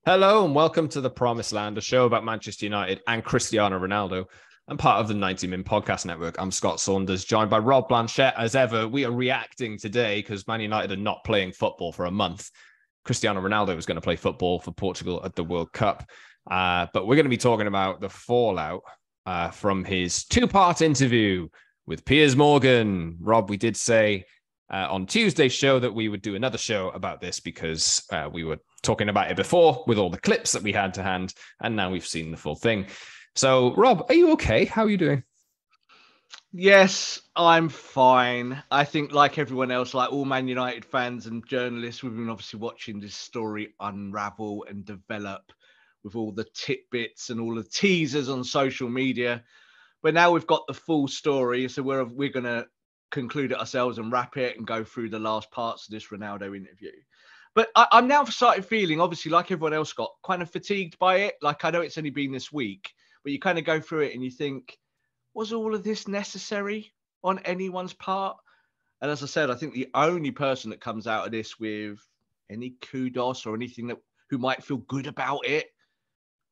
Hello and welcome to The Promised Land, a show about Manchester United and Cristiano Ronaldo, and part of the 90 Min Podcast Network. I'm Scott Saunders, joined by Rob Blanchette. As ever, we are reacting today because Man United are not playing football for a month. Cristiano Ronaldo was going to play football for Portugal at the World Cup, but we're going to be talking about the fallout from his two-part interview with Piers Morgan. Rob, we did say on Tuesday's show that we would do another show about this because we were talking about it before with all the clips that we had to hand, and now we've seen the full thing. So, Rob, are you okay? How are you doing? Yes, I'm fine. I think, like everyone else, like all Man United fans and journalists, we've been obviously watching this story unravel and develop with all the tidbits and all the teasers on social media. But now we've got the full story, so we're going to conclude it ourselves and wrap it and go through the last parts of this Ronaldo interview. But I'm now started feeling, obviously, like everyone else got, kind of fatigued by it. Like, I know it's only been this week, but you kind of go through it and you think, was all of this necessary on anyone's part? And as I said, I think the only person that comes out of this with any kudos or anything that who might feel good about it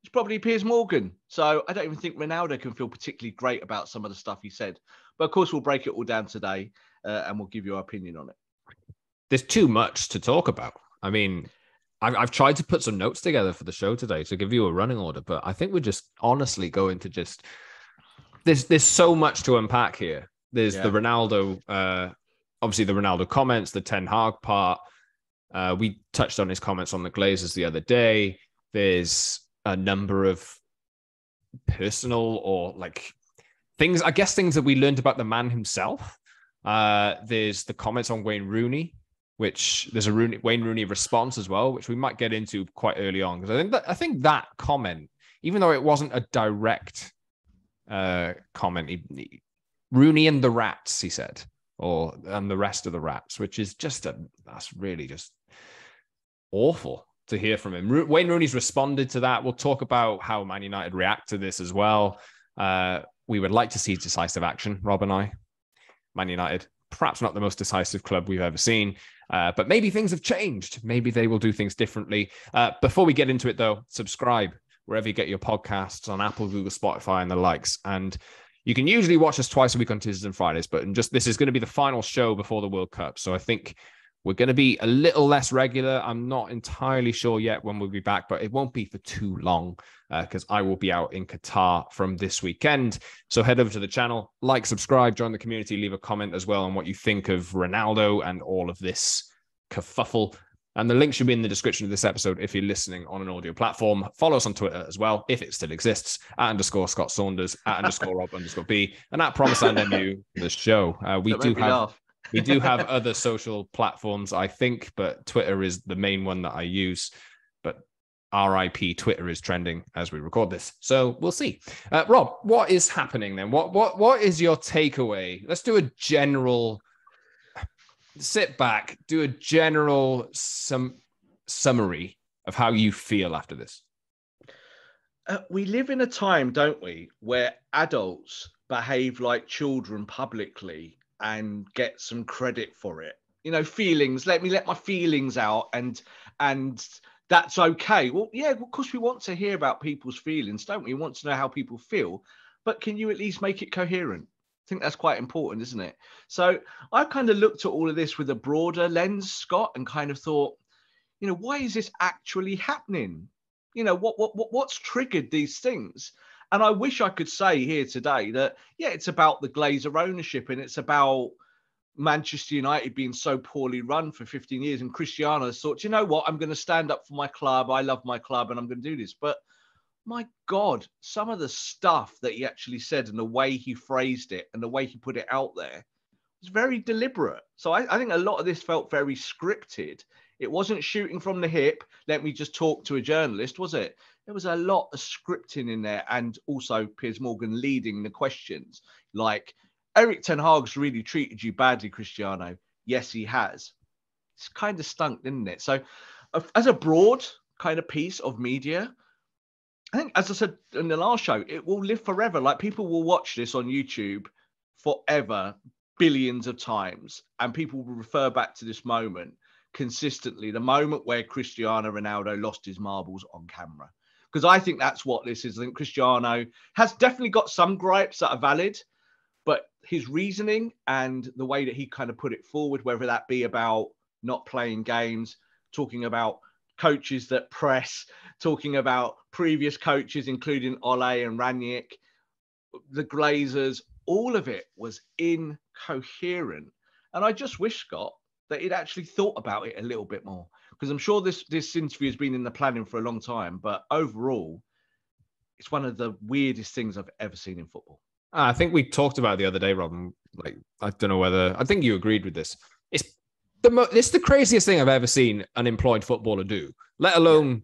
is probably Piers Morgan. So I don't even think Ronaldo can feel particularly great about some of the stuff he said. But of course, we'll break it all down today and we'll give you our opinion on it. There's too much to talk about. I mean, I've tried to put some notes together for the show today to give you a running order, but I think we're just honestly going to just... There's so much to unpack here. There's the Ronaldo, obviously the Ronaldo comments, the Ten Hag part. We touched on his comments on the Glazers the other day. There's a number of personal or like things, I guess, things that we learned about the man himself. There's the comments on Wayne Rooney, which there's a Wayne Rooney response as well, which we might get into quite early on. Because I think that comment, even though it wasn't a direct comment, Rooney and the rats, he said, and the rest of the rats, which is that's really just awful to hear from him. Wayne Rooney's responded to that. We'll talk about how Man United react to this as well. We would like to see decisive action, Rob and I. Man United, perhaps not the most decisive club we've ever seen, but maybe things have changed. Maybe they will do things differently. Before we get into it, though, subscribe wherever you get your podcasts, on Apple, Google, Spotify, and the likes. And you can usually watch us twice a week on Tuesdays and Fridays, but this is going to be the final show before the World Cup. So I think we're going to be a little less regular. I'm not entirely sure yet when we'll be back, but it won't be for too long because I will be out in Qatar from this weekend. So head over to the channel, like, subscribe, join the community, leave a comment as well on what you think of Ronaldo and all of this kerfuffle. And the link should be in the description of this episode if you're listening on an audio platform. Follow us on Twitter as well, if it still exists, @ Scott Saunders, @ Rob _B, and @ Promised Land MU, the show. We do have other social platforms, I think, but Twitter is the main one that I use. But RIP Twitter is trending as we record this. So we'll see. Rob, what is happening then? What is your takeaway? Let's do a general... Sit back, do a general summary of how you feel after this. We live in a time, don't we, where adults behave like children publicly and get some credit for it. You know, feelings, let me let my feelings out and that's okay. Well, yeah, of course we want to hear about people's feelings, don't we? We want to know how people feel, but can you at least make it coherent? I think that's quite important, isn't it? So I kind of looked at all of this with a broader lens, Scott, and kind of thought, you know, why is this actually happening? You know, what's triggered these things? And I wish I could say here today that, yeah, it's about the Glazer ownership and it's about Manchester United being so poorly run for 15 years. And Cristiano thought, you know what, I'm going to stand up for my club. I love my club and I'm going to do this. But my God, some of the stuff that he actually said and the way he phrased it and the way he put it out there was very deliberate. So I think a lot of this felt very scripted. It wasn't shooting from the hip. Let me just talk to a journalist, was it? There was a lot of scripting in there and also Piers Morgan leading the questions. Like, Erik ten Hag's really treated you badly, Cristiano. Yes, he has. It's kind of stunk, didn't it? So as a broad kind of piece of media, I think, as I said in the last show, it will live forever. Like, people will watch this on YouTube forever, billions of times, and people will refer back to this moment consistently the moment where Cristiano Ronaldo lost his marbles on camera. Because I think that's what this is. I think Cristiano has definitely got some gripes that are valid, but his reasoning and the way that he kind of put it forward, whether that be about not playing games, talking about coaches that press, talking about previous coaches, including Ole and Ranić, the Glazers, all of it was incoherent. And I just wish, Scott, that he'd actually thought about it a little bit more. Because I'm sure this interview has been in the planning for a long time. But overall, it's one of the weirdest things I've ever seen in football. I think we talked about it the other day, Robin. Like, I don't know whether, I think you agreed with this. It's the craziest thing I've ever seen an employed footballer do, let alone,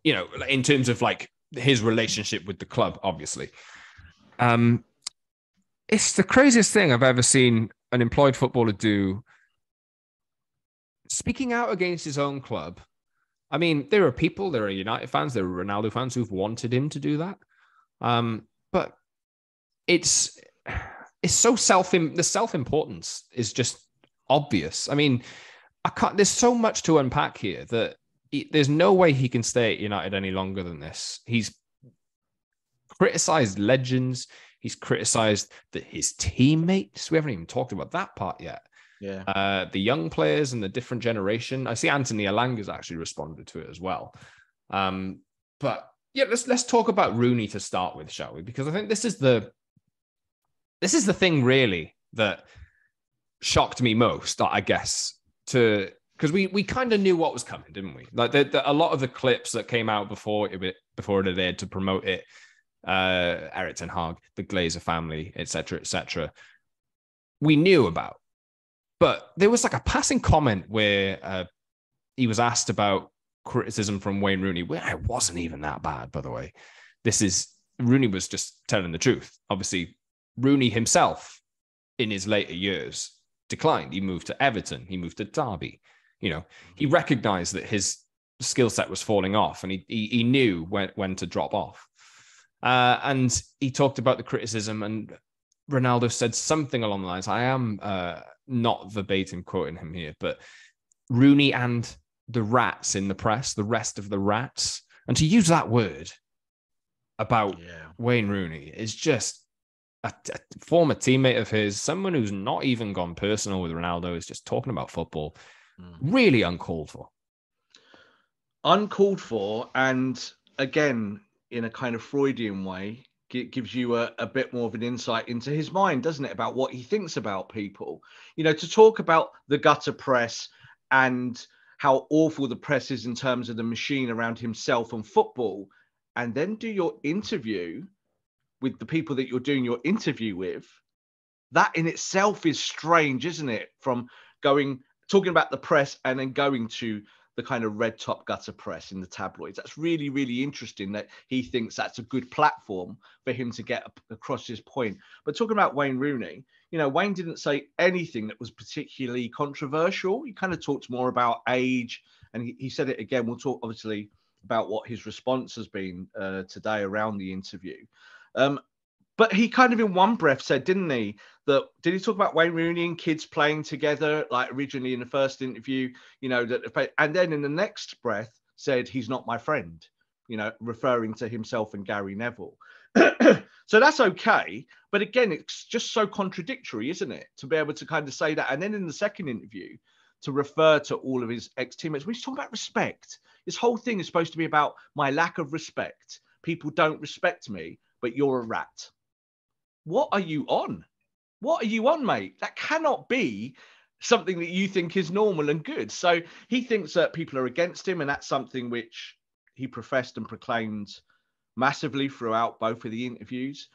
you know, in terms of like his relationship with the club, obviously. It's the craziest thing I've ever seen an employed footballer do, speaking out against his own club. I mean, there are United fans, there are Ronaldo fans who've wanted him to do that. But it's so the self-importance is just obvious. I mean, there's so much to unpack here that there's no way he can stay at United any longer than this. He's criticized legends. He's criticized his teammates. We haven't even talked about that part yet. Yeah. The young players and the different generation. I see Anthony Elanga's actually responded to it as well. But yeah, let's talk about Rooney to start with, shall we? Because I think this is the thing really that shocked me most, I guess, because we kind of knew what was coming, didn't we? Like a lot of the clips that came out before it had aired to promote it, Erik ten Hag, the Glazer family, etc., we knew about. But there was like a passing comment where he was asked about criticism from Wayne Rooney, where it wasn't even that bad, by the way. Rooney was just telling the truth. Obviously, Rooney himself, in his later years, declined. He moved to Everton. He moved to Derby. You know, he recognized that his skill set was falling off, and he knew when to drop off. And he talked about the criticism, and Ronaldo said something along the lines, I am not verbatim quoting him here, but Rooney and the rats in the press, the rest of the rats, and to use that word about Wayne Rooney is just a former teammate of his, someone who's not even gone personal with Ronaldo, is just talking about football. Really uncalled for. Uncalled for, and again, in a kind of Freudian way, it gives you a bit more of an insight into his mind, doesn't it, about what he thinks about people. You know, to talk about the gutter press and how awful the press is in terms of the machine around himself and football, and then do your interview with the people that you're doing your interview with, that in itself is strange, isn't it? From talking about the press and then going to the kind of red top gutter press in the tabloids. That's really, really interesting that he thinks that's a good platform for him to get across his point. But talking about Wayne Rooney, you know, Wayne didn't say anything that was particularly controversial. He kind of talked more about age, and he said it again. We'll talk obviously about what his response has been today around the interview. But he kind of in one breath said, didn't he, did he talk about Wayne Rooney and kids playing together, like originally in the first interview, you know, and then in the next breath said, he's not my friend, you know, referring to himself and Gary Neville. So that's okay. But again, it's just so contradictory, isn't it? To be able to kind of say that. And then in the second interview, to refer to all of his ex-teammates. We're talking about respect. This whole thing is supposed to be about my lack of respect. People don't respect me, but you're a rat. What are you on? What are you on, mate? That cannot be something that you think is normal and good. So he thinks that people are against him, and that's something which he professed and proclaimed massively throughout both of the interviews.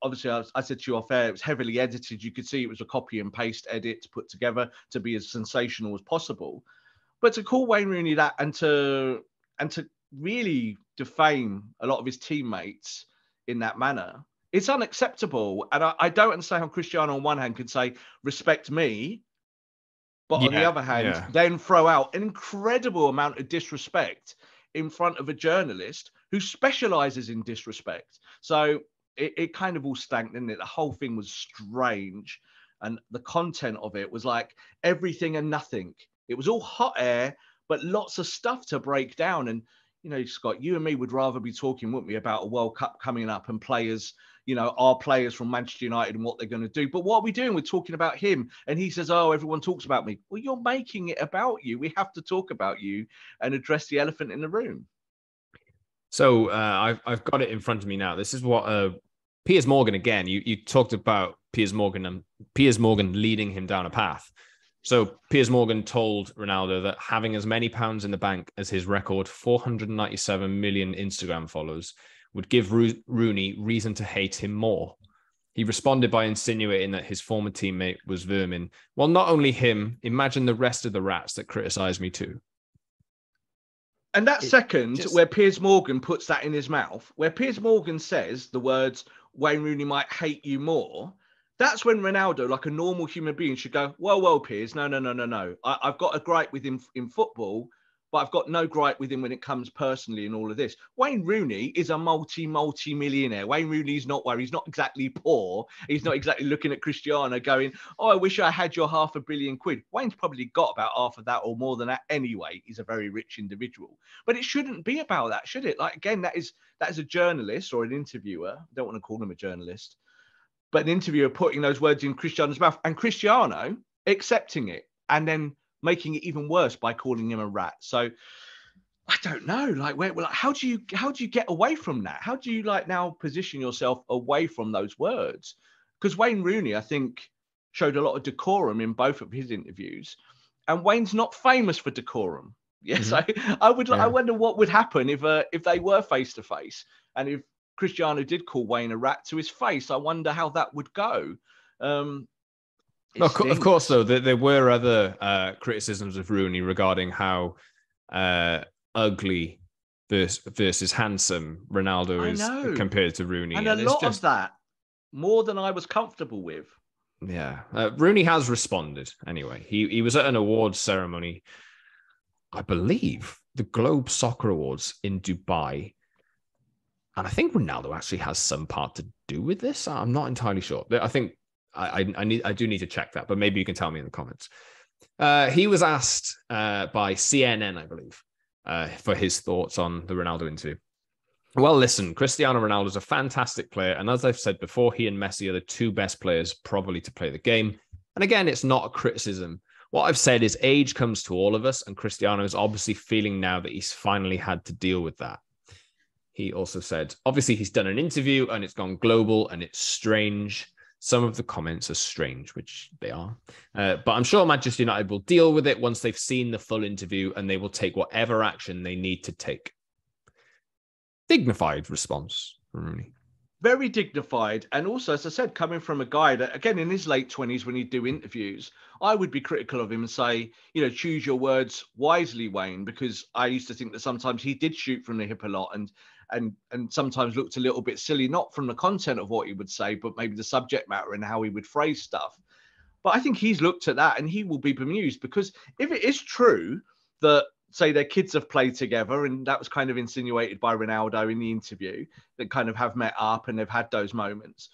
Obviously, I said to you off air, it was heavily edited. You could see it was a copy and paste edit put together to be as sensational as possible. But to call Wayne Rooney that and to really defame a lot of his teammates in that manner, it's unacceptable. And I don't understand how Cristiano on one hand could say, respect me, but on the other hand, then throw out an incredible amount of disrespect in front of a journalist who specializes in disrespect. So it kind of all stank, didn't it? The whole thing was strange. And the content of it was like everything and nothing It was all hot air, but lots of stuff to break down. And, you know, Scott, you and me would rather be talking, wouldn't we, about a World Cup coming up and players, you know, our players from Manchester United and what they're going to do. But what are we doing? We're talking about him. And he says, oh, everyone talks about me. Well, you're making it about you. We have to talk about you and address the elephant in the room. So I've got it in front of me now. This is what Piers Morgan, again, you talked about Piers Morgan and Piers Morgan leading him down a path. So Piers Morgan told Ronaldo that having as many pounds in the bank as his record 497 million Instagram followers would give Rooney reason to hate him more. He responded by insinuating that his former teammate was vermin. Well, not only him, imagine the rest of the rats that criticize me too. And that where Piers Morgan puts that in his mouth, where Piers Morgan says the words, Wayne Rooney might hate you more, that's when Ronaldo, like a normal human being, should go, well, Piers, no. I've got a gripe with him in football, but I've got no gripe with him when it comes personally in all of this. Wayne Rooney is a multi-millionaire. Wayne Rooney's not worried. He's not exactly poor. He's not exactly looking at Cristiano going, oh, I wish I had your £500 million. Wayne's probably got about half of that or more than that anyway. He's a very rich individual. But it shouldn't be about that, should it? Like, again, that is a journalist or an interviewer. I don't want to call him a journalist. But an interviewer putting those words in Cristiano's mouth and Cristiano accepting it and then making it even worse by calling him a rat. So I don't know, like, how do you get away from that? How do you now position yourself away from those words? Because Wayne Rooney, I think, showed a lot of decorum in both of his interviews, and Wayne's not famous for decorum. Yes, mm-hmm. I wonder what would happen if they were face to face, and if Cristiano did call Wayne a rat to his face. I wonder how that would go. Of course, though, there were other criticisms of Rooney regarding how ugly versus handsome Ronaldo is compared to Rooney. And a lot of that, more than I was comfortable with. Yeah. Rooney has responded anyway. He was at an awards ceremony, I believe, the Globe Soccer Awards in Dubai. And I think Ronaldo actually has some part to do with this. I'm not entirely sure. I think I do need to check that, but maybe you can tell me in the comments. He was asked by CNN, I believe, for his thoughts on the Ronaldo interview. Well, listen, Cristiano Ronaldo is a fantastic player. And as I've said before, he and Messi are the two best players probably to play the game. And again, it's not a criticism. What I've said is age comes to all of us. And Cristiano is obviously feeling now that he's finally had to deal with that. He also said, obviously, he's done an interview and it's gone global and it's strange. Some of the comments are strange, which they are. But I'm sure Manchester United will deal with it once they've seen the full interview and they will take whatever action they need to take. Dignified response from Rooney. Very dignified. And also, as I said, coming from a guy that, again, in his late 20s, when he'd do interviews, I would be critical of him and say, choose your words wisely, Wayne, because I used to think that sometimes he did shoot from the hip a lot and sometimes looked a little bit silly, not from the content of what he would say, but maybe the subject matter and how he would phrase stuff. But I think he's looked at that and he will be bemused, because if it is true that, say, their kids have played together, and that was kind of insinuated by Ronaldo in the interview, that kind of have met up and they've had those moments,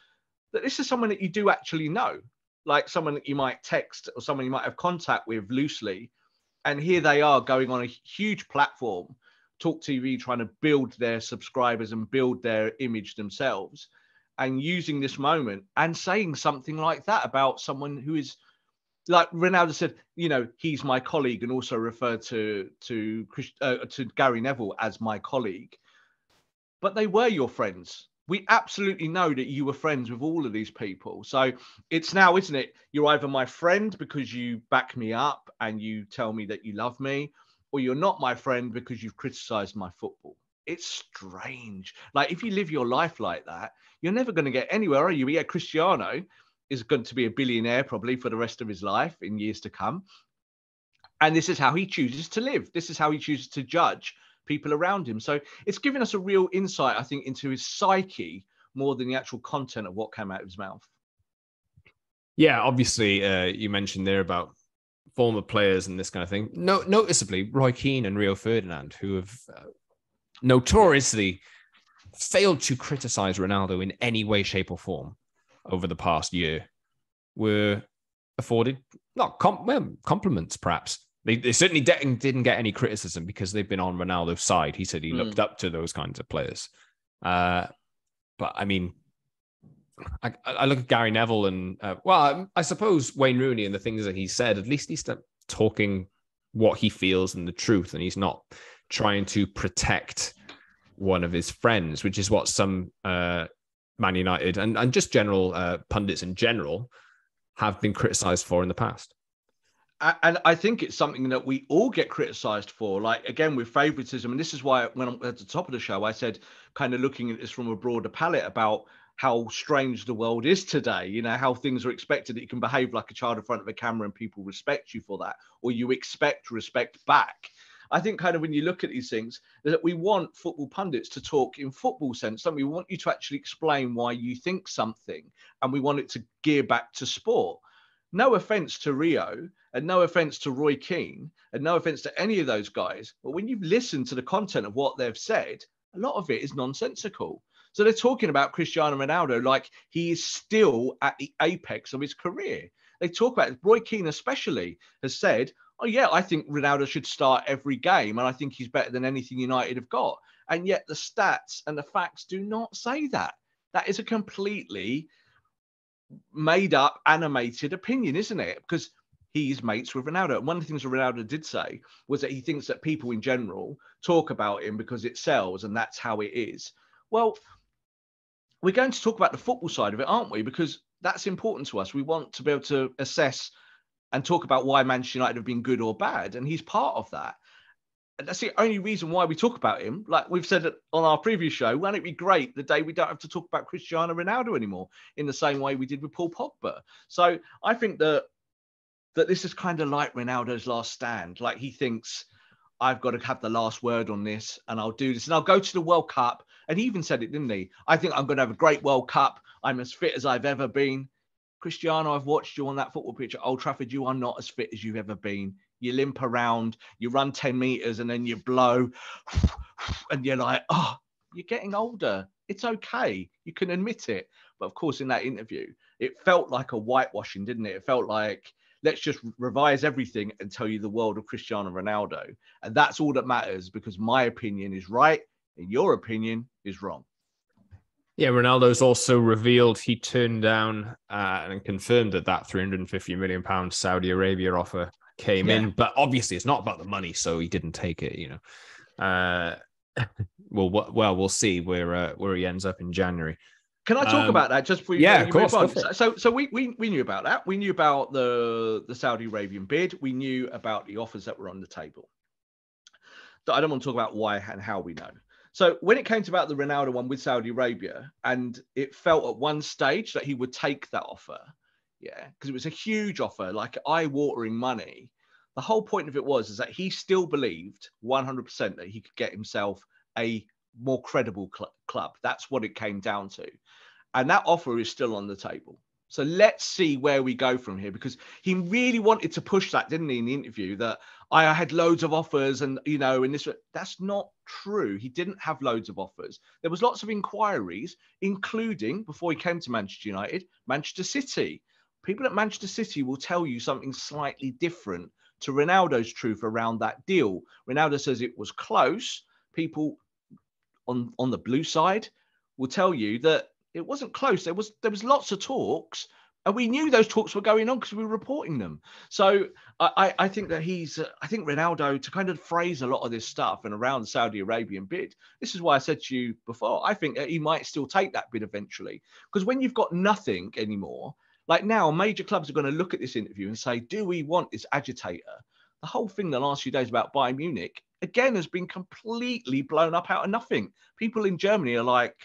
that this is someone that you do actually know, like someone that you might text or someone you might have contact with loosely. And here they are going on a huge platform, Talk TV, trying to build their subscribers and build their image themselves, and using this moment and saying something like that about someone who is, like Ronaldo said, he's my colleague, and also referred to Gary Neville as my colleague. But they were your friends. We absolutely know that you were friends with all of these people. So it's now, isn't it? You're either my friend because you back me up and you tell me that you love me, or you're not my friend because you've criticized my football. It's strange. Like, if you live your life like that, you're never going to get anywhere, are you? Yeah, Cristiano is going to be a billionaire probably for the rest of his life in years to come. And this is how he chooses to live. This is how he chooses to judge people around him. So it's given us a real insight, I think, into his psyche more than the actual content of what came out of his mouth. Yeah, obviously, you mentioned there about former players and this kind of thing. Noticeably, Roy Keane and Rio Ferdinand, who have notoriously failed to criticize Ronaldo in any way, shape, or form over the past year, were afforded not compliments, perhaps. They certainly didn't get any criticism because they've been on Ronaldo's side. He said he looked up to those kinds of players. But I mean, I look at Gary Neville and, I suppose Wayne Rooney and the things that he said, at least he's talking what he feels and the truth, and he's not trying to protect one of his friends, which is what some Man United and just general pundits in general have been criticised for in the past. And I think it's something that we all get criticised for, like, again, with favouritism. And this is why when I'm at the top of the show, I said, kind of looking at this from a broader palette about how strange the world is today, you know, how things are expected that you can behave like a child in front of a camera and people respect you for that, or you expect respect back. I think kind of when you look at these things, that we want football pundits to talk in football sense. Don't we? We want you to actually explain why you think something, and we want it to gear back to sport. No offense to Rio, and no offense to Roy Keane, and no offense to any of those guys. But when you've listened to the content of what they've said, a lot of it is nonsensical. So they're talking about Cristiano Ronaldo like he is still at the apex of his career. They talk about it. Roy Keane especially has said, oh, yeah, I think Ronaldo should start every game, and I think he's better than anything United have got. And yet the stats and the facts do not say that. That is a completely made up, animated opinion, isn't it? Because he's mates with Ronaldo. And one of the things that Ronaldo did say was that he thinks that people in general talk about him because it sells, and that's how it is. Well, we're going to talk about the football side of it, aren't we? Because that's important to us. We want to be able to assess and talk about why Manchester United have been good or bad. And he's part of that. And that's the only reason why we talk about him. Like we've said on our previous show, won't it be great the day we don't have to talk about Cristiano Ronaldo anymore in the same way we did with Paul Pogba? So I think that this is kind of like Ronaldo's last stand. Like he thinks, I've got to have the last word on this, and I'll do this, and I'll go to the World Cup. And he even said it, didn't he? I think I'm going to have a great World Cup. I'm as fit as I've ever been. Cristiano, I've watched you on that football pitch at Old Trafford. You are not as fit as you've ever been. You limp around, you run 10 meters, and then you blow. And you're like, oh, you're getting older. It's okay. You can admit it. But of course, in that interview, it felt like a whitewashing, didn't it? It felt like, let's just revise everything and tell you the world of Cristiano Ronaldo. And that's all that matters, because my opinion is right and your opinion is wrong. Yeah, Ronaldo's also revealed he turned down and confirmed that £350 million Saudi Arabia offer came in. But obviously, it's not about the money, so he didn't take it, you know. We'll see where he ends up in January. Can I talk about that just before you of course, move on? So we knew about that. We knew about the Saudi Arabian bid. We knew about the offers that were on the table. I don't want to talk about why and how we know. So when it came to about the Ronaldo one with Saudi Arabia, and it felt at one stage that he would take that offer, because it was a huge offer, like eye-watering money. The whole point of it was that he still believed 100% that he could get himself a more credible club. That's what it came down to. And that offer is still on the table. So let's see where we go from here, because he really wanted to push that, didn't he, in the interview, that I had loads of offers and, you know, and this, that's not true. He didn't have loads of offers. There was lots of inquiries, including, before he came to Manchester United, Manchester City. People at Manchester City will tell you something slightly different to Ronaldo's truth around that deal. Ronaldo says it was close. People on the blue side will tell you that it wasn't close. There was lots of talks, and we knew those talks were going on because we were reporting them. So I think that I think Ronaldo, to kind of phrase a lot of this stuff and around the Saudi Arabian bid, this is why I said to you before, I think that he might still take that bid eventually. Because when you've got nothing anymore, like now, major clubs are going to look at this interview and say, do we want this agitator? The whole thing the last few days about Bayern Munich, again, has been completely blown up out of nothing. People in Germany are like,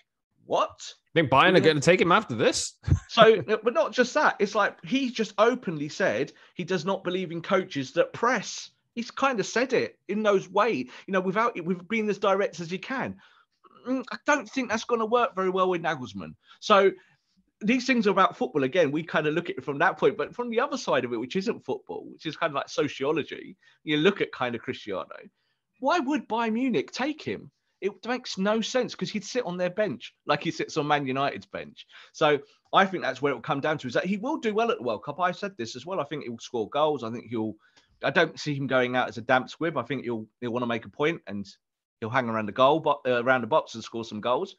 what? I think Bayern are going to take him after this. So, but not just that. It's like he just openly said he does not believe in coaches that press. He's kind of said it in those ways, you know, without being as direct as he can. I don't think that's going to work very well with Nagelsmann. So these things are about football. Again, we kind of look at it from that point, but from the other side of it, which isn't football, which is kind of like sociology, you look at kind of Cristiano. Why would Bayern Munich take him? It makes no sense, because he'd sit on their bench like he sits on Man United's bench. So I think that's where it will come down to, is that he will do well at the World Cup. I said this as well. I think he will score goals. I think he'll I don't see him going out as a damp squib. I think he'll want to make a point and he'll hang around around the box and score some goals.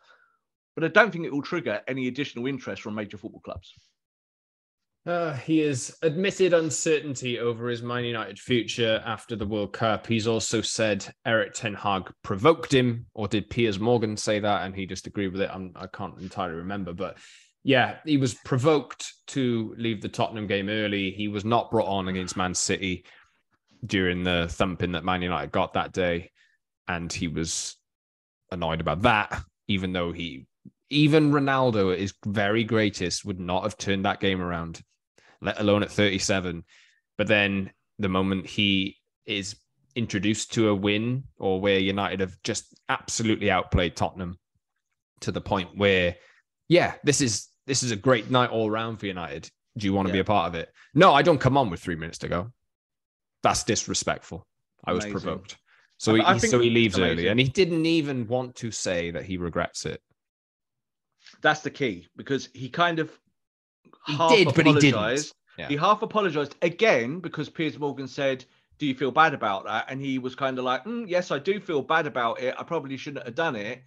But I don't think it will trigger any additional interest from major football clubs. He has admitted uncertainty over his Man United future after the World Cup. He's also said Erik ten Hag provoked him, or did Piers Morgan say that? And he just agreed with it. I can't entirely remember. But yeah, he was provoked to leave the Tottenham game early. He was not brought on against Man City during the thumping that Man United got that day. And he was annoyed about that, even though even Ronaldo at his very greatest would not have turned that game around, let alone at 37. But then the moment he is introduced to a win, or where United have just absolutely outplayed Tottenham to the point where, yeah, this is a great night all round for United. Do you want to be a part of it? No, I don't come on with 3 minutes to go. That's disrespectful. I was provoked. So he leaves early, and he didn't even want to say that he regrets it. That's the key, because he kind of He didn't. Yeah. He half apologized again because Piers Morgan said, "Do you feel bad about that?" And he was kind of like, "Yes, I do feel bad about it. I probably shouldn't have done it."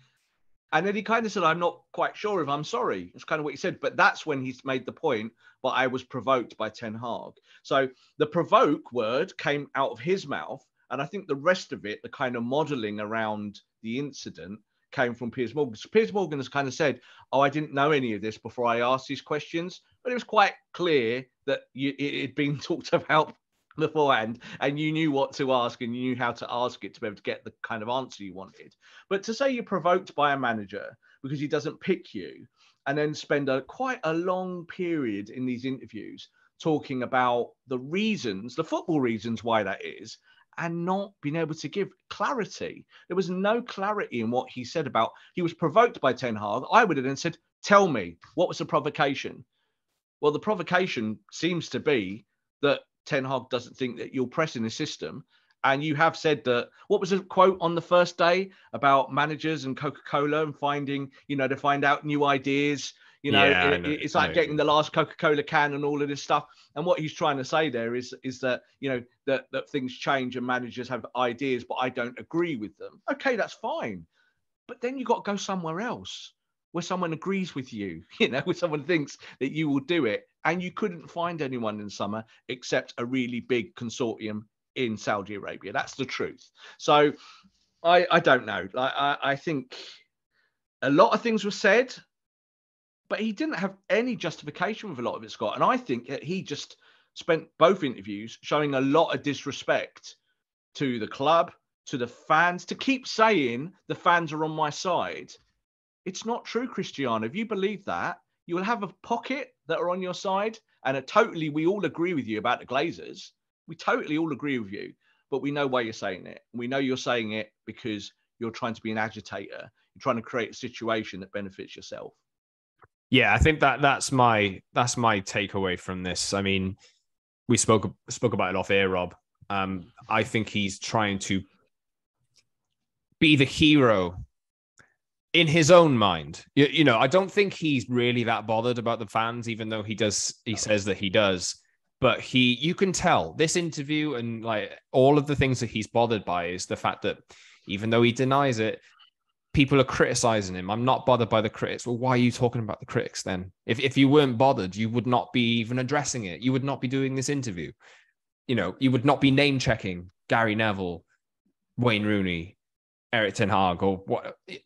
And then he kind of said, "I'm not quite sure if I'm sorry." It's kind of what he said. But that's when he's made the point, but I was provoked by Ten Hag. So the provoke word came out of his mouth. And I think the rest of it, the kind of modeling around the incident, came from Piers Morgan. So Piers Morgan has kind of said, "Oh, I didn't know any of this before I asked these questions." But it was quite clear that it had been talked about beforehand, and you knew what to ask and you knew how to ask it to be able to get the kind of answer you wanted. But to say you're provoked by a manager because he doesn't pick you, and then spend quite a long period in these interviews talking about the reasons, the football reasons why that is, and not being able to give clarity. There was no clarity in what he said about, he was provoked by Ten Hag. I would have then said, "Tell me, what was the provocation?" Well, the provocation seems to be that Ten Hag doesn't think that you're pressing the system. And you have said that, what was the quote on the first day about managers and Coca-Cola and finding, to find out new ideas. It's like getting the last Coca-Cola can and all of this stuff. And what he's trying to say there is that, that things change and managers have ideas, but I don't agree with them. Okay, that's fine. But then you've got to go somewhere else where someone agrees with you, where someone thinks that you will do it. And you couldn't find anyone in summer except a really big consortium in Saudi Arabia. That's the truth. So I don't know. I think a lot of things were said, but he didn't have any justification with a lot of it, Scott. And I think that he just spent both interviews showing a lot of disrespect to the club, to the fans, to keep saying the fans are on my side. It's not true, Cristiano. If you believe that, you will have a pocket that are on your side. And we all agree with you about the Glazers. We totally all agree with you, but we know why you're saying it. We know you're saying it because you're trying to be an agitator. You're trying to create a situation that benefits yourself. Yeah, I think that's my takeaway from this. I mean, we spoke about it off air, Rob. I think he's trying to be the hero in his own mind. I don't think he's really that bothered about the fans, even though he says that he does. But you can tell this interview and like all of the things that he's bothered by is the fact that even though he denies it, people are criticizing him. I'm not bothered by the critics. Well, why are you talking about the critics then? If you weren't bothered, you would not be even addressing it. You would not be doing this interview. You would not be name checking Gary Neville, Wayne Rooney, Erik ten Hag, or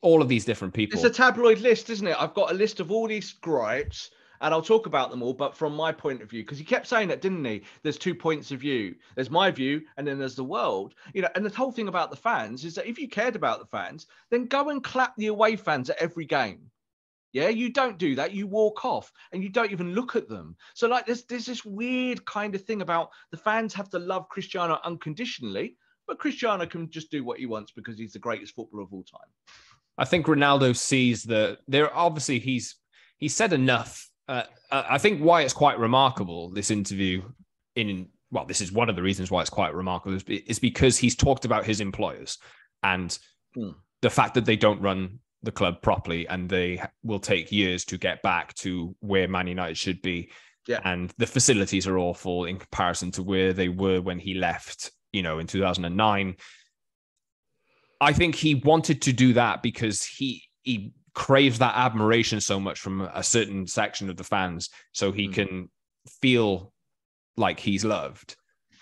all of these different people. It's a tabloid list, isn't it? I've got a list of all these gripes. And I'll talk about them all, but from my point of view, because he kept saying that, didn't he? There's 2 points of view. There's my view, and then there's the world. And the whole thing about the fans is that if you cared about the fans, then go and clap the away fans at every game. Yeah, you don't do that. You walk off and you don't even look at them. So like there's this weird kind of thing about the fans have to love Cristiano unconditionally, but Cristiano can just do what he wants because he's the greatest footballer of all time. I think Ronaldo sees obviously he's said enough. I think why it's quite remarkable, this interview, this is one of the reasons why it's quite remarkable, is because he's talked about his employers and the fact that they don't run the club properly and they will take years to get back to where Man United should be. Yeah. And the facilities are awful in comparison to where they were when he left, in 2009. I think he wanted to do that because he craves that admiration so much from a certain section of the fans, so he can feel like he's loved.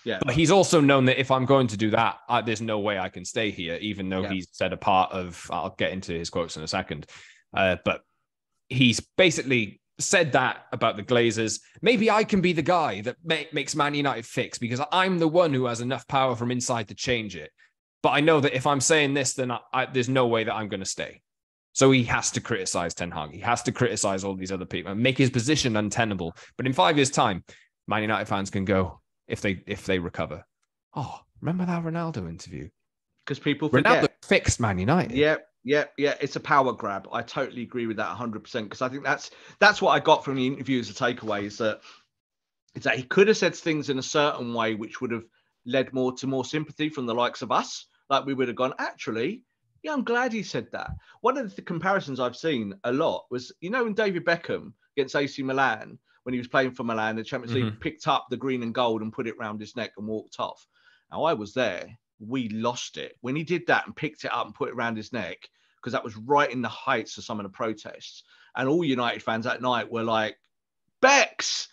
Yeah. But he's also known that if I'm going to do that, there's no way I can stay here, even though he's said a part of, I'll get into his quotes in a second. But he's basically said that about the Glazers. Maybe I can be the guy that makes Man United fix, because I'm the one who has enough power from inside to change it. But I know that if I'm saying this, then there's no way that I'm going to stay. So he has to criticize Ten Hag. He has to criticize all these other people and make his position untenable. But in 5 years' time, Man United fans can go, if they recover, oh, remember that Ronaldo interview? Because people forget. Ronaldo fixed Man United. Yeah. It's a power grab. I totally agree with that 100%. Because I think that's what I got from the interview as a takeaway, is that he could have said things in a certain way which would have led to more sympathy from the likes of us. Like we would have gone, actually, yeah, I'm glad he said that. One of the comparisons I've seen a lot was, when David Beckham against AC Milan, when he was playing for Milan, the Champions League, picked up the green and gold and put it round his neck and walked off. Now, I was there. We lost it. When he did that and picked it up and put it around his neck, because that was right in the heights of some of the protests. And all United fans that night were like, Becks!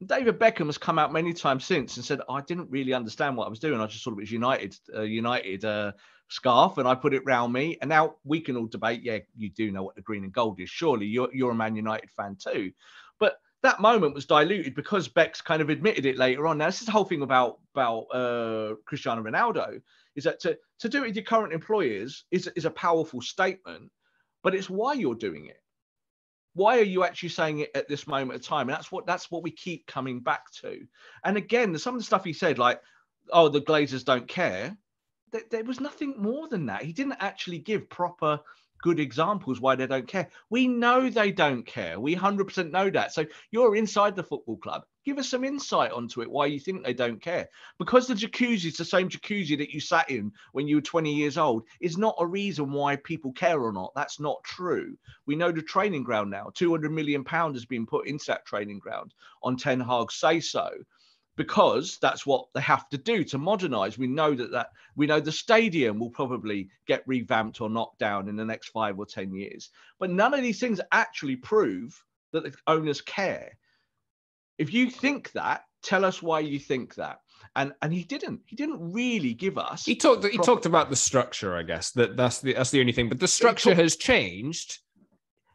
David Beckham has come out many times since and said, I didn't really understand what I was doing. I just thought it was United scarf, and I put it round me. And now we can all debate, yeah, you do know what the green and gold is. Surely you're a Man United fan too. But that moment was diluted because Becks kind of admitted it later on. Now, this is the whole thing about Cristiano Ronaldo, is that to do it with your current employers is a powerful statement, but it's why you're doing it. Why are you actually saying it at this moment of time? And that's what we keep coming back to. And again, some of the stuff he said, like, oh, the Glazers don't care. There was nothing more than that. He didn't actually give proper good examples why they don't care. We know they don't care. We 100% know that. So you're inside the football club. Give us some insight onto it, why you think they don't care. Because the jacuzzi is the same jacuzzi that you sat in when you were 20 years old is not a reason why people care or not. That's not true. We know the training ground now. £200 million has been put into that training ground on Ten Hag's say-so, because that's what they have to do to modernise. We know we know the stadium will probably get revamped or knocked down in the next 5 or 10 years. But none of these things actually prove that the owners care. If you think that, tell us why you think that. And he didn't really give us. He talked about the structure, I guess. That's the only thing. But the structure has changed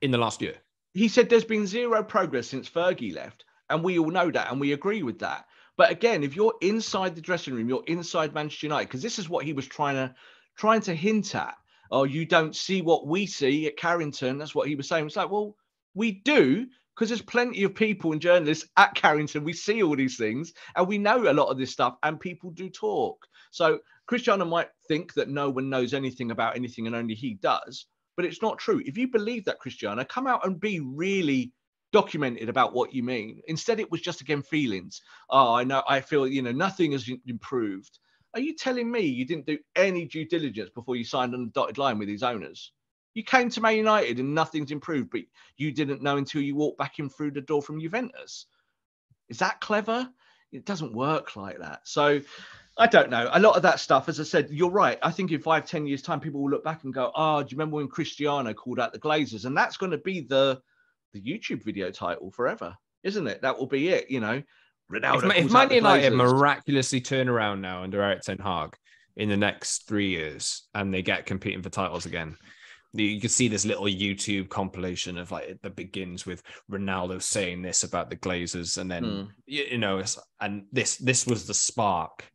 in the last year. He said there's been zero progress since Fergie left, and we all know that, and we agree with that. But again, if you're inside the dressing room, you're inside Manchester United, because this is what he was trying to hint at. Oh, you don't see what we see at Carrington. That's what he was saying. It's like, well, we do, because there's plenty of people and journalists at Carrington. We see all these things and we know a lot of this stuff, and people do talk. So Cristiano might think that no one knows anything about anything and only he does, but it's not true. If you believe that, Cristiano, come out and be really documented about what you mean. Instead, it was just, again, feelings. Oh, I know, I feel, nothing has improved. Are you telling me you didn't do any due diligence before you signed on the dotted line with these owners? You came to Man United and nothing's improved, but you didn't know until you walked back in through the door from Juventus. Is that clever? It doesn't work like that. So I don't know. A lot of that stuff, as I said, you're right. I think in 5-10 years' time, people will look back and go, oh, do you remember when Cristiano called out the Glazers? And that's going to be the YouTube video title forever, isn't it? That will be it, Ronaldo. If Man United miraculously turn around now under Erik Ten Hag in the next 3 years and they get competing for titles again, you can see this little YouTube compilation of that begins with Ronaldo saying this about the Glazers, and then and this was the spark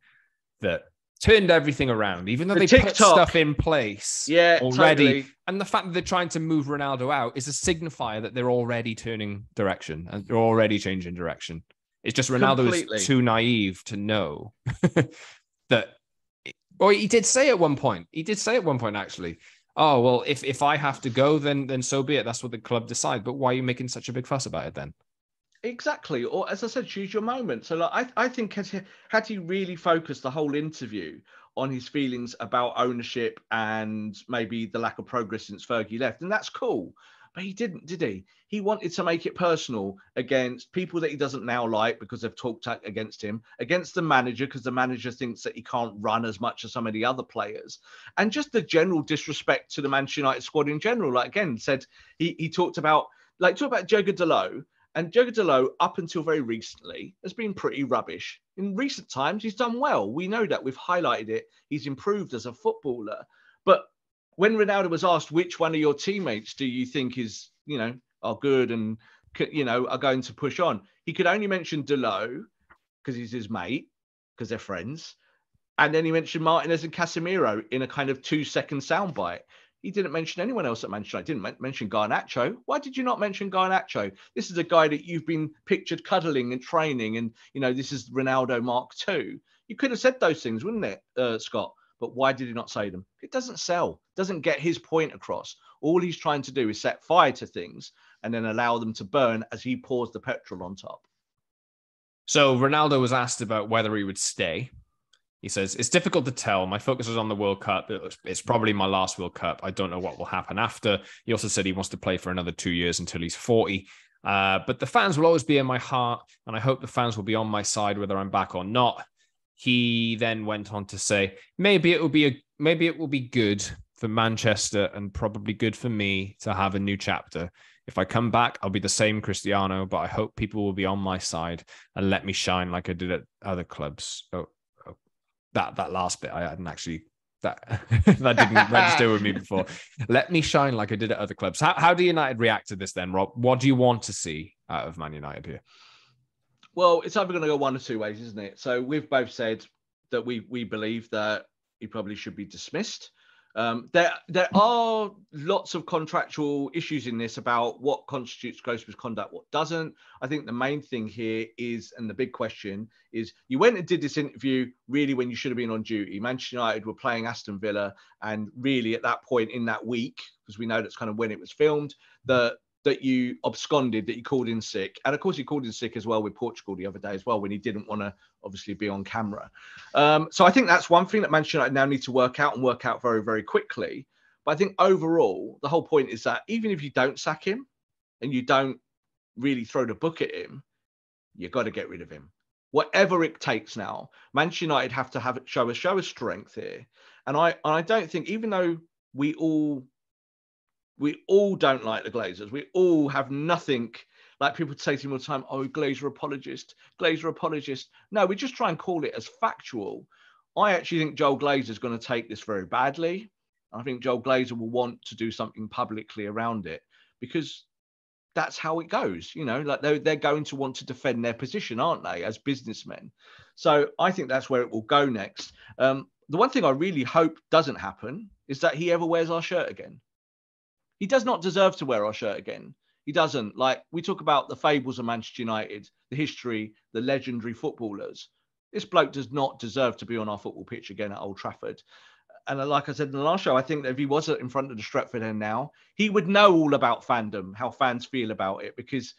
that turned everything around. Even though they put stuff in place already, totally. And the fact that they're trying to move Ronaldo out is a signifier that they're already turning direction and they're already changing direction. It's just Ronaldo is too naive to know that. Or he did say at one point. Actually. Oh, well, if I have to go, then so be it. That's what the club decide. But why are you making such a big fuss about it then? Exactly. Or, as I said, choose your moment. So I think had he really focused the whole interview on his feelings about ownership and maybe the lack of progress since Fergie left, and that's cool. But he didn't, did he? He wanted to make it personal against people that he doesn't now like because they've talked against him, against the manager because the manager thinks that he can't run as much as some of the other players, and just the general disrespect to the Manchester United squad in general. Like, again, said he talked about Diogo Dalot. And Diogo Dalot, up until very recently, has been pretty rubbish. In recent times, he's done well. We know that. We've highlighted it. He's improved as a footballer. But when Ronaldo was asked which one of your teammates do you think is, are good and, are going to push on, he could only mention Dalot because he's his mate, because they're friends. And then he mentioned Martinez and Casemiro in a kind of 2-second soundbite. He didn't mention anyone else at Manchester United. Didn't mention Garnacho. Why did you not mention Garnacho? This is a guy that you've been pictured cuddling and training, and this is Ronaldo Mark II. You could have said those things, wouldn't it, Scott? But why did he not say them? It doesn't sell. Doesn't get his point across. All he's trying to do is set fire to things and then allow them to burn as he pours the petrol on top. So Ronaldo was asked about whether he would stay. He says, it's difficult to tell. My focus is on the World Cup. It's probably my last World Cup. I don't know what will happen after. He also said he wants to play for another 2 years until he's 40. But the fans will always be in my heart, and I hope the fans will be on my side whether I'm back or not. He then went on to say, maybe it will be good for Manchester and probably good for me to have a new chapter. If I come back, I'll be the same Cristiano, but I hope people will be on my side and let me shine like I did at other clubs. That last bit, I hadn't actually, that didn't register with me before. Let me shine like I did at other clubs. How do United react to this then, Rob? What do you want to see out of Man United here? Well, it's either going to go one or two ways, isn't it? So we've both said that we believe that he probably should be dismissed. There are lots of contractual issues in this about what constitutes gross misconduct, what doesn't. I think the main thing here is, and the big question is, you went and did this interview really when you should have been on duty. Manchester United were playing Aston Villa, and really at that point in that week, because we know that's kind of when it was filmed, that you absconded, that you called in sick. And of course, he called in sick as well with Portugal the other day as well, when he didn't want to obviously be on camera. So I think that's one thing that Manchester United now need to work out very, very quickly. But I think overall, the whole point is that even if you don't sack him and you don't really throw the book at him, you've got to get rid of him. Whatever it takes now, Manchester United have to show a strength here. And I don't think, even though we all don't like the Glazers. We all have nothing, like people say to me all the time, oh, Glazer apologist. No, we just try and call it as factual. I actually think Joel Glazer is going to take this very badly. I think Joel Glazer will want to do something publicly around it because that's how it goes. Like they're going to want to defend their position, aren't they, as businessmen? So I think that's where it will go next. The one thing I really hope doesn't happen is that he ever wears our shirt again. He does not deserve to wear our shirt again. He doesn't. Like, we talk about the fables of Manchester United, the history, the legendary footballers. This bloke does not deserve to be on our football pitch again at Old Trafford. And like I said in the last show, I think that if he was in front of the Stretford end now, he would know all about fandom, how fans feel about it. Because,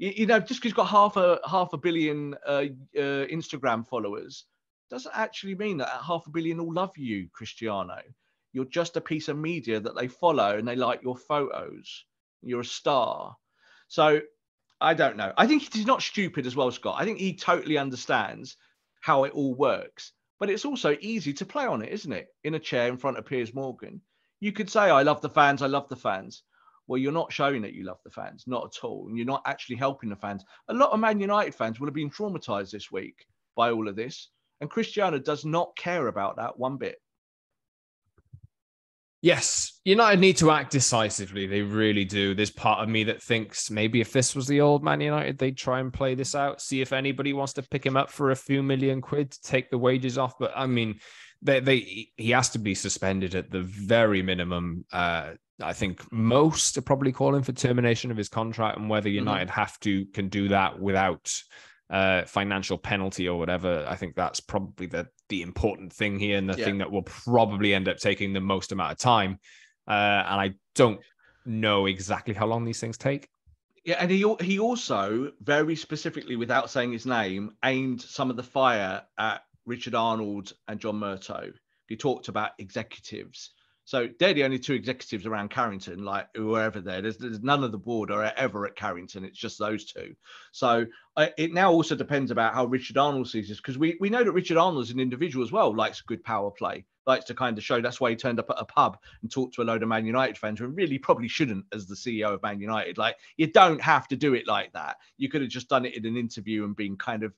just because he's got half a billion Instagram followers doesn't actually mean that 500 million all love you, Cristiano. You're just a piece of media that they follow and they like your photos. You're a star. So I don't know. I think he's not stupid as well, Scott. I think he totally understands how it all works. But it's also easy to play on it, isn't it? In a chair in front of Piers Morgan. You could say, I love the fans. Well, you're not showing that you love the fans, not at all. And you're not actually helping the fans. A lot of Man United fans will have been traumatized this week by all of this. And Cristiano does not care about that one bit. Yes, United need to act decisively. They really do. There's part of me that thinks maybe if this was the old Man United, they'd try and play this out, see if anybody wants to pick him up for a few million quid to take the wages off. But I mean, he has to be suspended at the very minimum. I think most are probably calling for termination of his contract, and whether United can do that without financial penalty or whatever. I think that's probably the important thing here, and the thing that will probably end up taking the most amount of time. And I don't know exactly how long these things take. Yeah, and he also very specifically, without saying his name, aimed some of the fire at Richard Arnold and John Murtough. He talked about executives. So they're the only two executives around Carrington, like whoever there. There's none of the board are ever at Carrington. It's just those two. So it now also depends about how Richard Arnold sees this, because we know that Richard Arnold as an individual as well likes a good power play, likes to kind of show. That's why he turned up at a pub and talked to a load of Man United fans who really probably shouldn't as the CEO of Man United. Like, you don't have to do it like that. You could have just done it in an interview and been kind of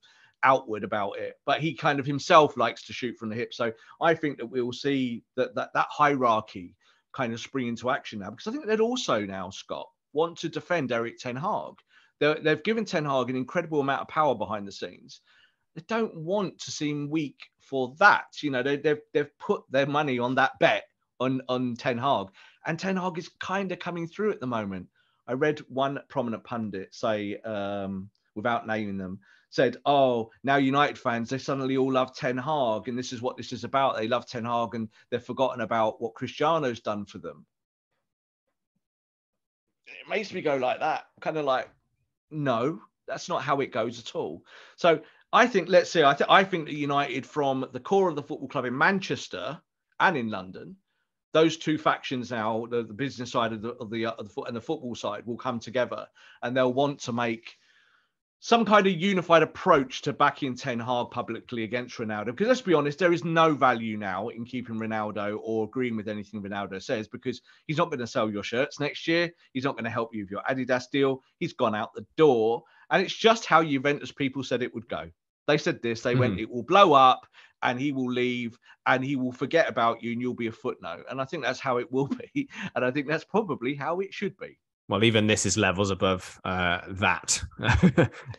outward about it, but he kind of himself likes to shoot from the hip. So I think that we'll see that hierarchy kind of spring into action now, because I think they'd also now, Scott, want to defend Eric Ten Hag. They've given Ten Hag an incredible amount of power behind the scenes. They don't want to seem weak for that. You know, they've put their money on that bet on Ten Hag, and Ten Hag is kind of coming through at the moment. I read one prominent pundit say, without naming them, said, oh, now United fans, they suddenly all love Ten Hag, and this is what this is about. They love Ten Hag, and they've forgotten about what Cristiano's done for them. It makes me go like that, kind of like, no, that's not how it goes at all. So I think, let's see, I think that United, from the core of the football club in Manchester and in London, those two factions now, the business side of the football side, will come together, and they'll want to make some kind of unified approach to backing Ten Hag publicly against Ronaldo. Because let's be honest, there is no value now in keeping Ronaldo or agreeing with anything Ronaldo says, because he's not going to sell your shirts next year. He's not going to help you with your Adidas deal. He's gone out the door. And it's just how Juventus people said it would go. They said this, they went, it will blow up and he will leave and he will forget about you and you'll be a footnote. And I think that's how it will be. And I think that's probably how it should be. Well, even this is levels above that,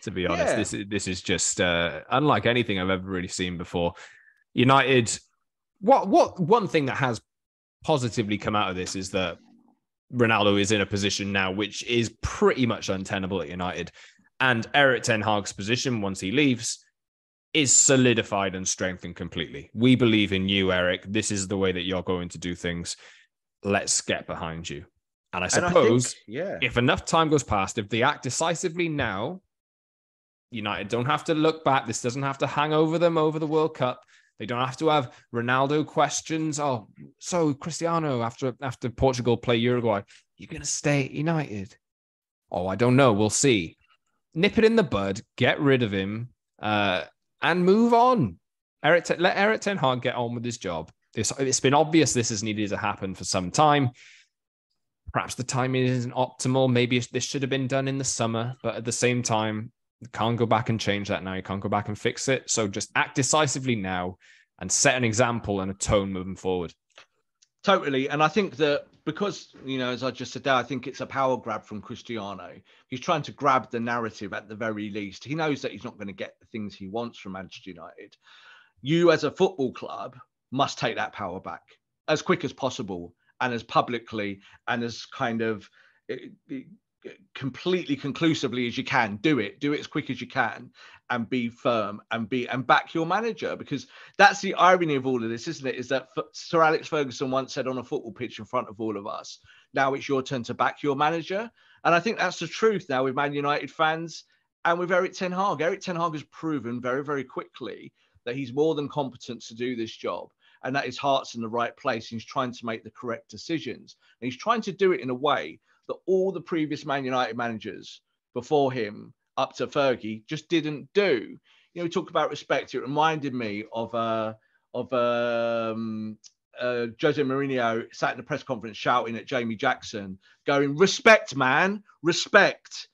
to be honest. Yeah. This is just unlike anything I've ever really seen before. United, what one thing that has positively come out of this is that Ronaldo is in a position now which is pretty much untenable at United. And Eric Ten Hag's position, once he leaves, is solidified and strengthened completely. We believe in you, Eric. This is the way that you're going to do things. Let's get behind you. And I suppose if enough time goes past, if they act decisively now, United don't have to look back. This doesn't have to hang over them over the World Cup. They don't have to have Ronaldo questions. Oh, so Cristiano, after Portugal play Uruguay, you're going to stay at United? Oh, I don't know. We'll see. Nip it in the bud, get rid of him, and move on. Let Eric Ten Hag get on with his job. It's been obvious this has needed to happen for some time. Perhaps the timing isn't optimal. Maybe this should have been done in the summer, but at the same time, you can't go back and change that now. You can't go back and fix it. So just act decisively now and set an example and a tone moving forward. Totally. And I think that because, as I just said there, I think it's a power grab from Cristiano. He's trying to grab the narrative at the very least. He knows that he's not going to get the things he wants from Manchester United. You as a football club must take that power back as quick as possible, and as publicly and as kind of completely conclusively as you can. Do it as quick as you can, and be firm and back your manager, because that's the irony of all of this, isn't it? Is that Sir Alex Ferguson once said on a football pitch in front of all of us, now it's your turn to back your manager. And I think that's the truth now with Man United fans and with Eric Ten Hag. Eric Ten Hag has proven very, very quickly that he's more than competent to do this job, and that his heart's in the right place. He's trying to make the correct decisions. And he's trying to do it in a way that all the previous Man United managers before him, up to Fergie, just didn't do. We talked about respect. It reminded me of Jose Mourinho sat in the press conference shouting at Jamie Jackson, going, respect, man, respect.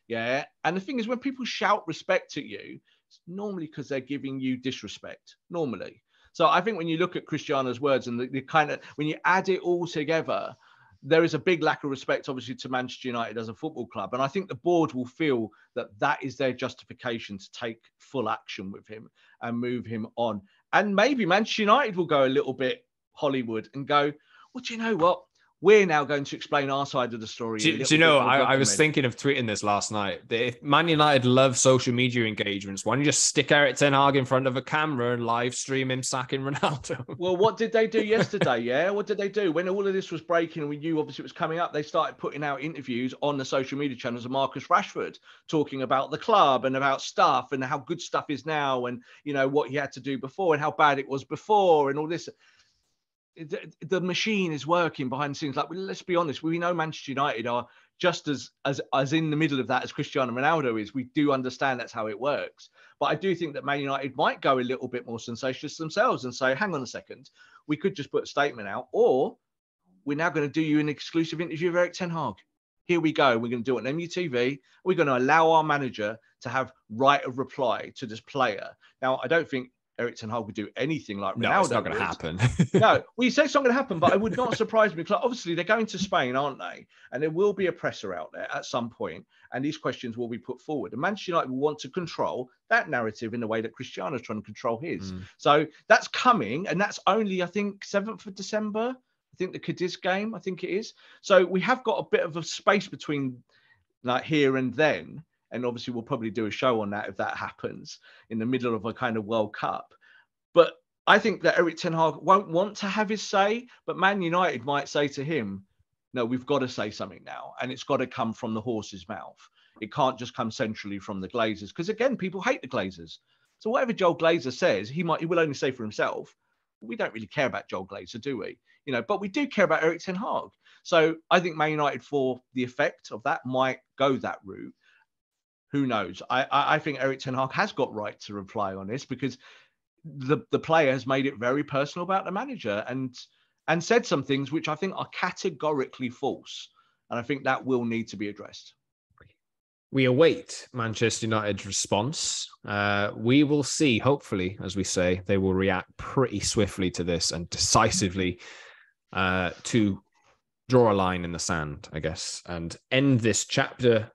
Yeah. And the thing is, when people shout respect at you, it's normally because they're giving you disrespect, normally. So I think when you look at Cristiano's words and the kind of, when you add it all together, there is a big lack of respect, obviously, to Manchester United as a football club. And I think the board will feel that is their justification to take full action with him and move him on. And maybe Manchester United will go a little bit Hollywood and go, well, do you know what? We're now going to explain our side of the story. Do you know, I was thinking of tweeting this last night. If Man United love social media engagements, why don't you just stick Eric Ten Hag in front of a camera and live stream him sacking Ronaldo? Well, what did they do yesterday? Yeah, what did they do? When all of this was breaking and we knew obviously it was coming up, they started putting out interviews on the social media channels of Marcus Rashford, talking about the club and about stuff and how good stuff is now and, what he had to do before and how bad it was before and all this. the machine is working behind the scenes. Like, let's be honest, we know Manchester United are just as in the middle of that as Cristiano Ronaldo is. We do understand that's how it works. But I do think that Man United might go a little bit more sensationalist themselves and say, hang on a second, we could just put a statement out, or we're now going to do you an exclusive interview of Erik ten Hag. Here we go. We're going to do it on MUTV. We're going to allow our manager to have right of reply to this player. Now, I don't think Erik ten Hag would do anything like Ronaldo. No, it's not going to happen. No, well, you say it's not going to happen, but it would not surprise me because obviously they're going to Spain, aren't they? And there will be a presser out there at some point, and these questions will be put forward. And Manchester United will want to control that narrative in the way that Cristiano is trying to control his. So that's coming, and that's only, I think, 7th of December. I think the Cadiz game, I think it is. So we have got a bit of a space between like here and then. And obviously we'll probably do a show on that if that happens in the middle of a kind of World Cup. But I think that Erik ten Hag won't want to have his say, but Man United might say to him, no, we've got to say something now. And it's got to come from the horse's mouth. It can't just come centrally from the Glazers. Because again, people hate the Glazers. So whatever Joel Glazer says, he will only say for himself. We don't really care about Joel Glazer, do we? But we do care about Erik ten Hag. So I think Man United, for the effect of that, might go that route. Who knows? I think Erik ten Hag has got right to reply on this because the player has made it very personal about the manager and said some things which I think are categorically false. And I think that will need to be addressed. We await Manchester United's response. We will see, hopefully, as we say, they will react pretty swiftly to this and decisively to draw a line in the sand, I guess, and end this chapter.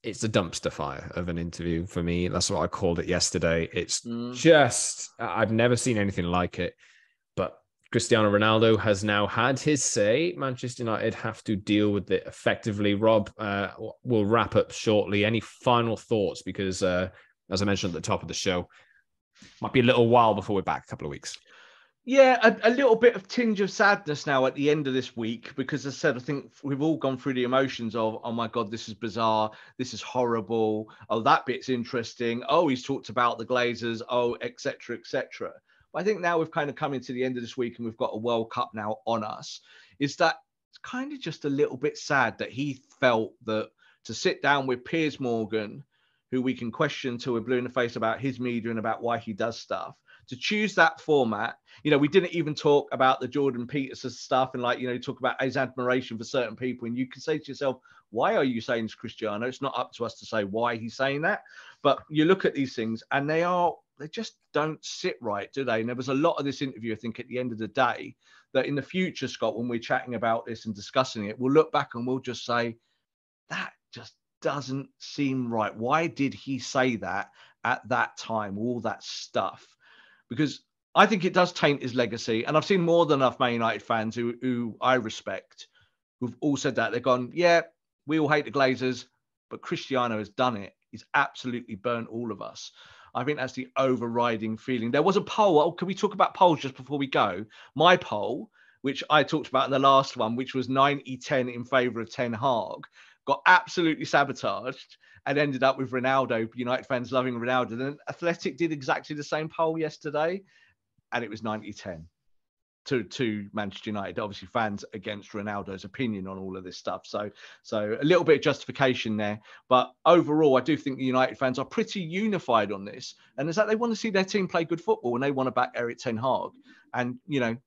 It's a dumpster fire of an interview for me. That's what I called it yesterday. It's just, I've never seen anything like it. But Cristiano Ronaldo has now had his say. Manchester United have to deal with it effectively. Rob, will wrap up shortly. Any final thoughts? Because as I mentioned at the top of the show, might be a little while before we're back, a couple of weeks. Yeah, a little bit of tinge of sadness now at the end of this week, because as I said, I think we've all gone through the emotions of, oh my God, this is bizarre. This is horrible. Oh, that bit's interesting. Oh, he's talked about the Glazers. Oh, et cetera, et cetera. But I think now we've kind of come into the end of this week and we've got a World Cup now on us. Is that it's kind of just a little bit sad that he felt that to sit down with Piers Morgan, who we can question till we're blue in the face about his media and about why he does stuff, to choose that format. We didn't even talk about the Jordan Peterson stuff and talk about his admiration for certain people. And you can say to yourself, why are you saying it's Cristiano? It's not up to us to say why he's saying that. But you look at these things and they just don't sit right, do they? And there was a lot of this interview, I think, at the end of the day, that in the future, Scott, when we're chatting about this and discussing it, we'll look back and we'll just say, that just doesn't seem right. Why did he say that at that time? All that stuff. Because I think it does taint his legacy. And I've seen more than enough Man United fans who I respect, who've all said that. They've gone, yeah, we all hate the Glazers, but Cristiano has done it. He's absolutely burnt all of us. I think that's the overriding feeling. There was a poll. Oh, can we talk about polls just before we go? My poll, which I talked about in the last one, which was 90-10 in favour of Ten Hag, got absolutely sabotaged and ended up with Ronaldo, United fans loving Ronaldo. And Athletic did exactly the same poll yesterday, and it was 90-10 to Manchester United. Obviously, fans against Ronaldo's opinion on all of this stuff. So a little bit of justification there. But overall, I do think the United fans are pretty unified on this. And it's that they want to see their team play good football and they want to back Erik ten Hag. And,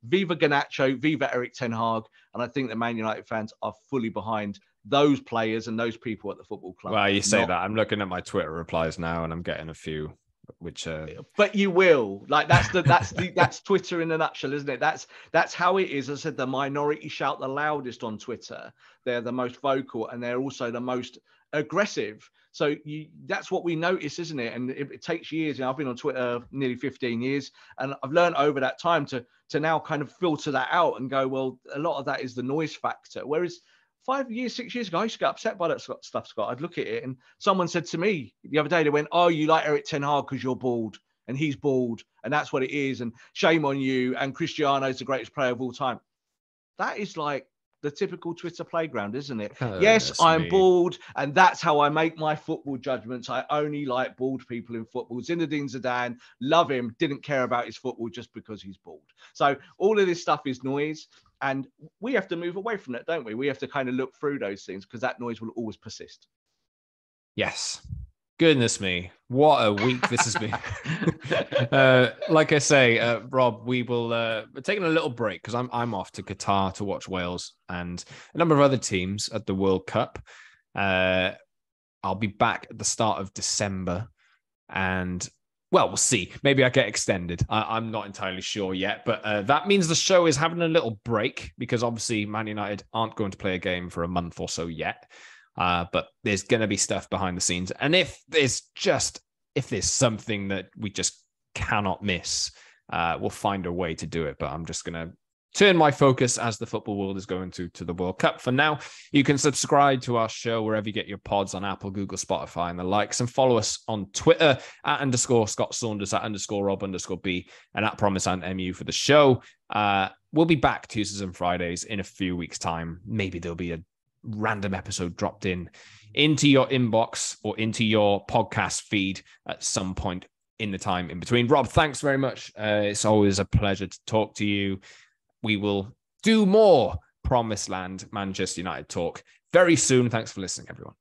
viva Garnacho, viva Erik ten Hag. And I think the Man United fans are fully behind those players and those people at the football club. Well, you say that. I'm looking at my Twitter replies now and I'm getting a few, which but you will, that's Twitter in a nutshell, isn't it? That's how it is. As I said, the minority shout the loudest on Twitter. They're the most vocal and they're also the most aggressive. So that's what we notice, isn't it? And it takes years. I've been on Twitter nearly 15 years and I've learned over that time to now kind of filter that out and go, well, a lot of that is the noise factor. Whereas 5 years, 6 years ago, I used to get upset by that stuff, Scott. I'd look at it and someone said to me the other day, they went, oh, you like Erik ten Hag because you're bald and he's bald and that's what it is. And shame on you. And Cristiano's the greatest player of all time. That is like the typical Twitter playground, isn't it? Yes, Goodness I'm me. bald, and that's how I make my football judgments. I only like bald people in football. Zinedine Zidane, love him, didn't care about his football just because he's bald. So all of this stuff is noise, and we have to move away from that, don't we? We have to kind of look through those things because that noise will always persist. Yes. Goodness me. What a week this has been. Like I say, Rob, we're taking a little break because I'm off to Qatar to watch Wales and a number of other teams at the World Cup. I'll be back at the start of December and well, we'll see. Maybe I get extended. I'm not entirely sure yet, but that means the show is having a little break because obviously Man United aren't going to play a game for a month or so yet. But there's going to be stuff behind the scenes. And if there's something that we just cannot miss, we'll find a way to do it. But I'm just going to turn my focus as the football world is going to the World Cup. For now, you can subscribe to our show wherever you get your pods on Apple, Google, Spotify, and the likes. And follow us on Twitter @_Scott Saunders, @_Rob_B, and @Promise_MU for the show. We'll be back Tuesdays and Fridays in a few weeks' time. Maybe there'll be a random episode dropped into your inbox or into your podcast feed at some point in the time in between. Rob, thanks very much. It's always a pleasure to talk to you. We will do more Promised Land Manchester United talk very soon. Thanks for listening, everyone.